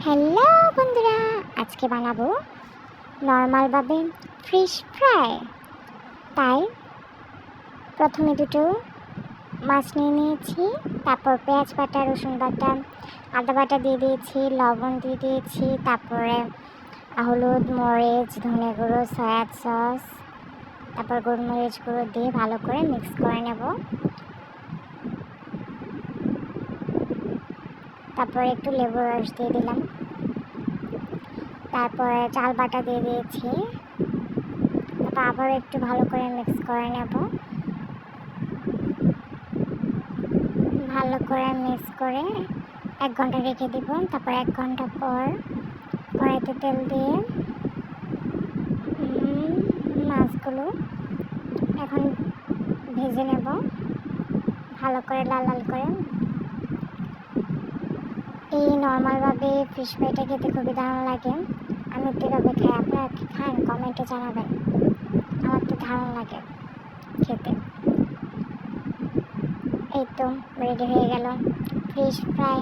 Hello বন্ধুরা, আজকে বানাবো নর্মালভাবে ফিশ ফ্রাই। তাই প্রথমে দুটো মাছ নিয়ে নিয়েছি, তারপর পেঁয়াজ বাটা, রসুন বাটা, আদা বাটা দিয়ে দিয়েছি, লবণ দিয়ে দিয়েছি, তারপরে হলুদ, মরিচ, ধনে গুঁড়ো, সয়া সস, তারপর গোলমরিচ গুঁড়ো দিয়ে ভালো করে মিক্স করে নেব। তারপরে একটু লেবুর রস দিয়ে দিলাম, তারপরে চাল বাটা দিয়ে দিয়েছি। তারপর আবার একটু ভালো করে মিক্স করে নেব। ভালো করে মিক্স করে 1 ঘন্টা রেখে দিব। তারপর 1 ঘন্টা পর কড়াইতে তেল দিয়ে মাছগুলো এখন ভেজে নেব ভালো করে, লাল লাল করে। এই নর্মালভাবে ফিশ ফ্রাইটা খেতে খুবই দারুণ লাগে। আমি তো এভাবে খাই, আপনারা কি খান কমেন্টে জানাবেন। আমার তো দারুণ লাগে খেতে। এই তো রেডি হয়ে গেল ফিশ ফ্রাই।